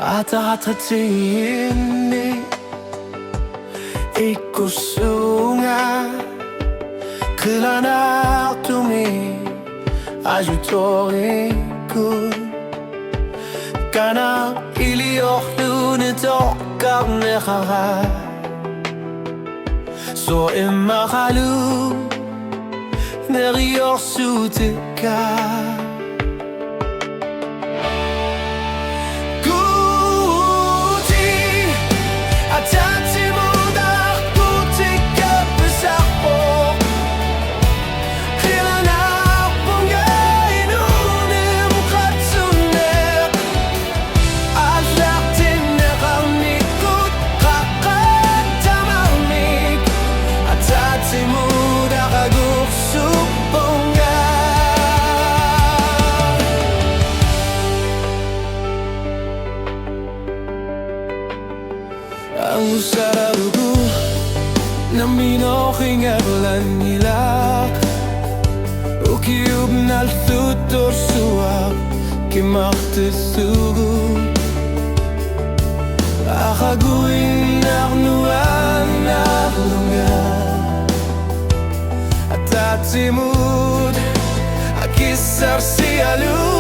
아따뜻이니 이구숭아 그라나 tum이 아주 토이군 까나 일리어 눈을 똑같네하 Så imma halu 내리어 수트가 Ang saradugo na minoking evelan nila Ukiub na tutor suak kimaktesugo Akaguin naknuan na lunga At atimud akisar si alu